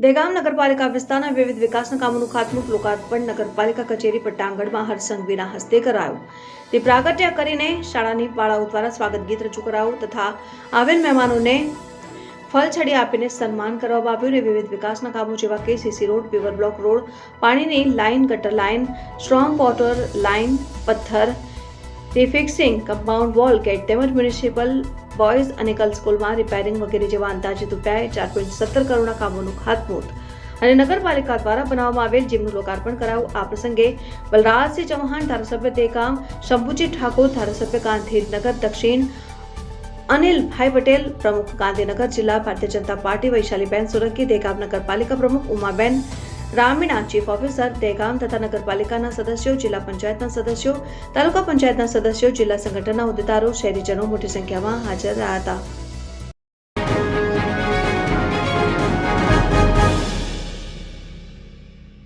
દહેગામ નગરપાલિકા વિસ્તારના વિવિધ વિકાસના કામોનું ખાતમુહૂર્ત લોકાર્પણ નગરપાલિકા કચેરી પટ્ટાંગણમાં હરસંઘવીના હસ્તે કરાયું. તે પ્રાગટ્ય કરીને શાળાની બાળાઓ દ્વારા સ્વાગત ગીત રજૂ કરાયું તથા આવેલ મહેમાનોને ફળછડી આપીને સન્માન કરવામાં આવ્યું અને વિવિધ વિકાસના કામો જેવા કે CC road, paver block road, પાણીની લાઇન, ગટર લાઇન, સ્ટ્રોંગ વોટર લાઇન, પથ્થર, રિફિક્સિંગ, કમ્પાઉન્ડ વોલ, ગેટ તેમજ મ્યુનિસિપલ બોયઝ અને ગર્લ્સ સ્કૂલમાં રિપેરિંગ વગેરે જેવા અંદાજિત રૂપિયા 4.17 કરોડના કામોનું ખાતમુહૂર્ત અને નગરપાલિકા દ્વારા બનાવવામાં આવેલ જીમનું લોકાર્પણ કરાયું. આ પ્રસંગે બલરાજસિંહ ચૌહાણ, ધારાસભ્ય દહેગામ, શંભુજી ઠાકોર, ધારાસભ્ય ગાંધીનગર દક્ષિણ, અનિલભાઈ પટેલ, પ્રમુખ ગાંધીનગર જિલ્લા ભારતીય જનતા પાર્ટી વૈશાલીબેન સોલંકી, દહેગામ નગરપાલિકા પ્રમુખ ઉમાબેન રામીણા, ચીફ ઓફિસર દહેગામ તથા નગરપાલિકાના સદસ્યો, જિલ્લા પંચાયતના સદસ્યો, તાલુકા પંચાયતના સદસ્યો, જિલ્લા સંગઠનના હોદ્દેદારો, શહેરીજનો મોટી સંખ્યામાં હાજર રહ્યા હતા.